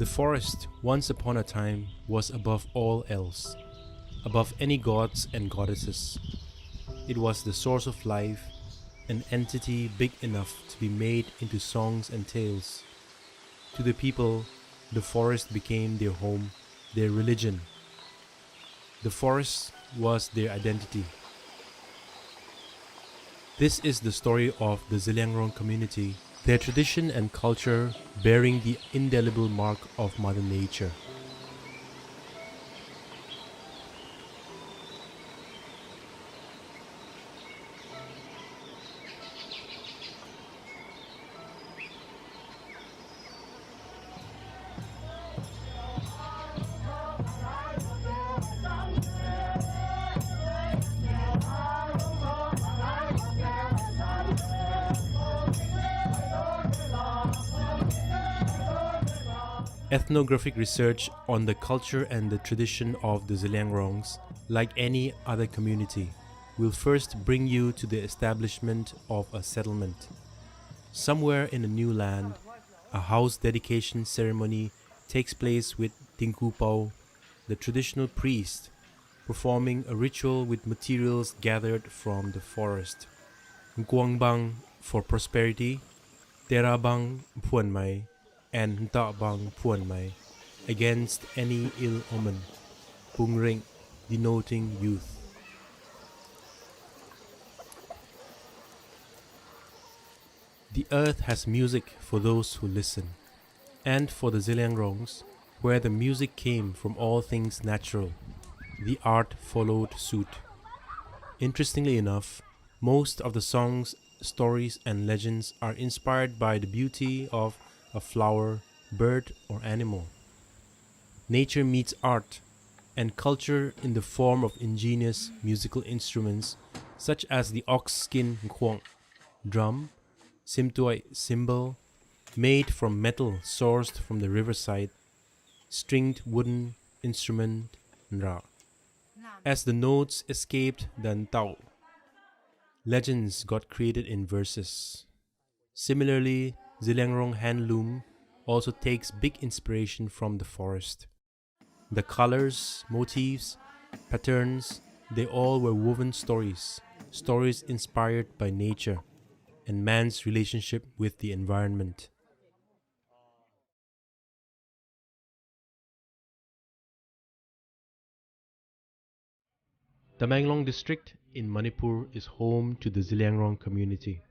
The forest, once upon a time, was above all else, above any gods and goddesses. It was the source of life, an entity big enough to be made into songs and tales. To the people, the forest became their home, their religion. The forest was their identity. This is the story of the Zeliangrong community, their tradition and culture bearing the indelible mark of Mother Nature. Ethnographic research on the culture and the tradition of the Zeliangrongs, like any other community, will first bring you to the establishment of a settlement. Somewhere in a new land, a house dedication ceremony takes place with Tingkupao, the traditional priest, performing a ritual with materials gathered from the forest. Nguangbang for prosperity, Terabang Puan-Mei, and Tabang-Puan-Mei against any ill omen, Pungring denoting youth. The earth has music for those who listen, and for the Zeliangrongs, where the music came from all things natural, the art followed suit. Interestingly enough, most of the songs, stories and legends are inspired by the beauty of a flower, bird or animal. Nature meets art and culture in the form of ingenious musical instruments such as the ox skin nkwang, drum, simtuai cymbal, made from metal sourced from the riverside, stringed wooden instrument nra. As the notes escaped the ntao, legends got created in verses. Similarly, Zeliangrong handloom also takes big inspiration from the forest. The colors, motifs, patterns, they all were woven stories, stories inspired by nature and man's relationship with the environment. Tamenglong district in Manipur is home to the Zeliangrong community.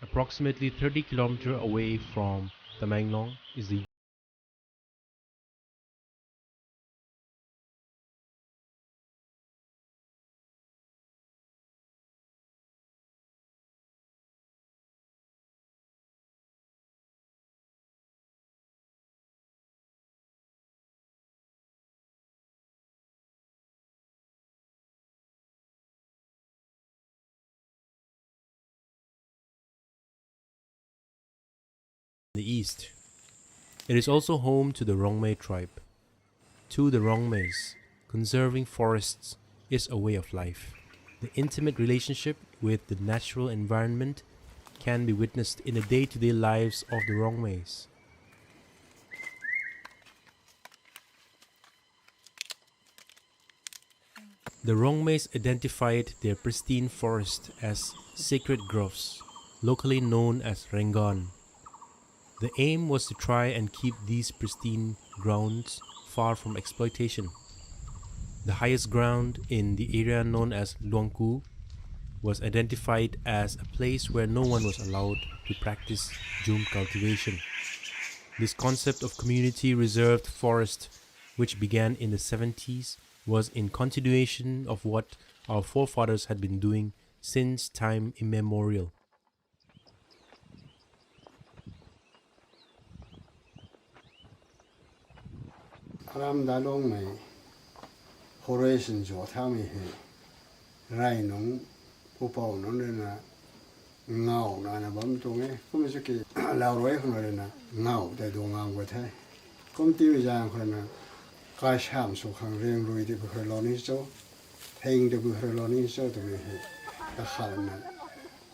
Approximately 30 kilometers away from Tamenglong is the east. It is also home to the Rongmei tribe. To the Rongmeis, conserving forests is a way of life. The intimate relationship with the natural environment can be witnessed in the day-to-day lives of the Rongmeis. The Rongmeis identified their pristine forest as sacred groves, locally known as Rengan. The aim was to try and keep these pristine grounds far from exploitation. The highest ground in the area known as Luangku was identified as a place where no one was allowed to practice jum cultivation. This concept of community reserved forest, which began in the 70s, was in continuation of what our forefathers had been doing since time immemorial. Dailong mai horizon jo thami he rai nong pupao nong na ngao na bam tong e kum se ki lao roi khon na ngao de do ngao go thai kum ti wi jang khon na ka sham su khang reng rui di khoi lo ni cho Hang the Buhroloni so to me, the Halana,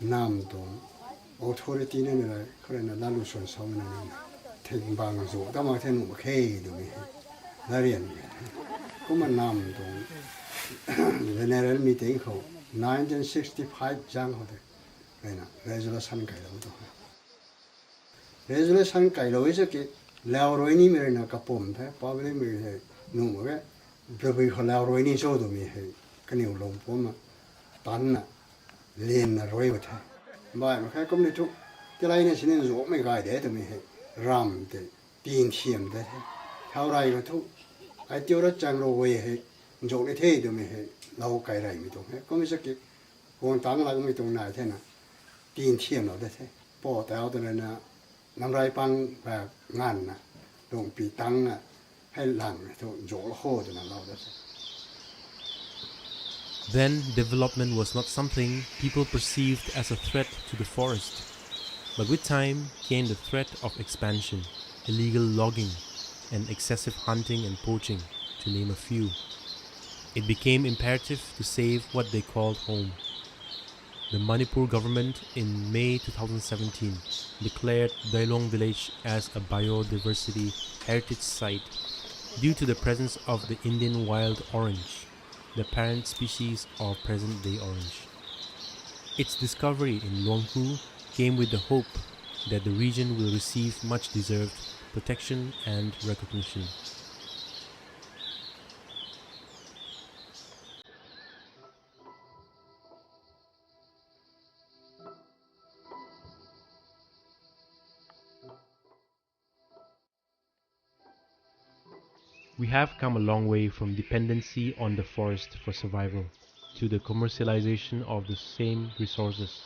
Nam Dong, authority in the Korean Laluson Salmon, taking Bangazo, Damaten, okay, do me, Larian, come on, Nam Dong, General Meeting, 1965 Jang, Resolution Kailo. Resolution Kailo is a kid, Lauroni Mirina Capom, probably me, no, Probably Lauroni so to me, Canoe Long Poma, Tanna, Lena Royot. By my come to the line is in the open guide to me, Ram, the being him that how I go to. I do a jungle way, Joe it to me, low Kaira me to come is a kid, one tongue like me to night, being him of that, bought out and a Namrai Pang Nana, don't be tongue, hell lang to Joel Hold and allow that. Then development was not something people perceived as a threat to the forest, but with time came the threat of expansion, illegal logging, and excessive hunting and poaching, to name a few. It became imperative to save what they called home. The Manipur government in May 2017 declared Dailong village as a biodiversity heritage site due to the presence of the Indian wild orange, the parent species of present-day orange. Its discovery in Luanghu came with the hope that the region will receive much-deserved protection and recognition. We have come a long way from dependency on the forest for survival to the commercialization of the same resources.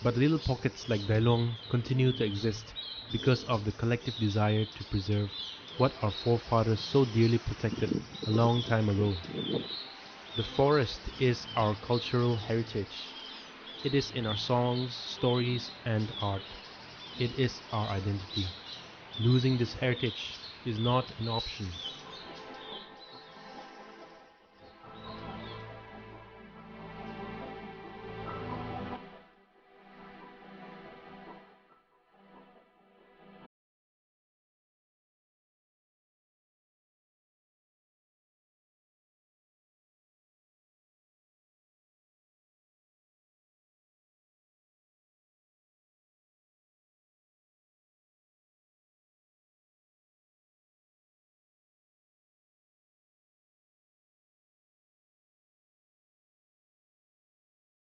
But little pockets like Dailong continue to exist because of the collective desire to preserve what our forefathers so dearly protected a long time ago. The forest is our cultural heritage. It is in our songs, stories, and art. It is our identity. Losing this heritage is not an option.